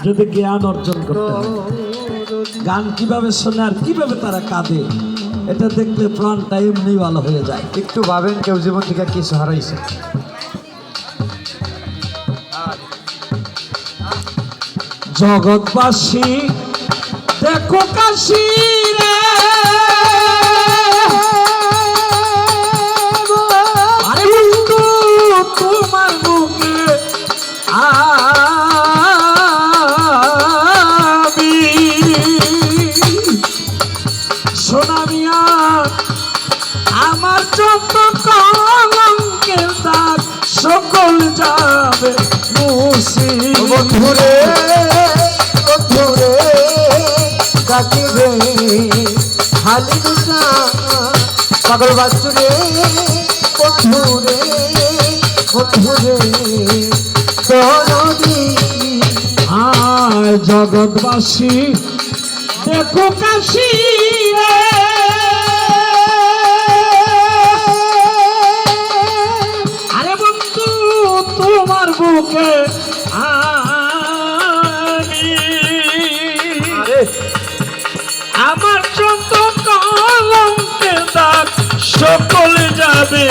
যদি জ্ঞান অর্জন করতে হয়। গান কিভাবে শোনে আর কিভাবে তারা কাঁদে এটা দেখলে প্রাণটা এমনি ভালো হয়ে যায়। একটু ভাবেন কেউ জীবন থেকে কিছু হারাইছে। জগৎবাসী দেখো কাশী রে, আরে বন্ধু তোমার বুকে আমি সোনা মিয়া আমার যত কলঙ্কের দাগ সকল যাবে মুছে। বন্ধুরে বন্ধুরে ডাকিবে হালি দুটা পাগল বাচ্চুরে বন্ধুরে বন্ধুরে দরদি। আয় জগৎবাসী দেখো কাশী রে, আরে বন্ধু তোমার বুকে আমি আমার যত কলঙ্কের দাগ সকল যাবে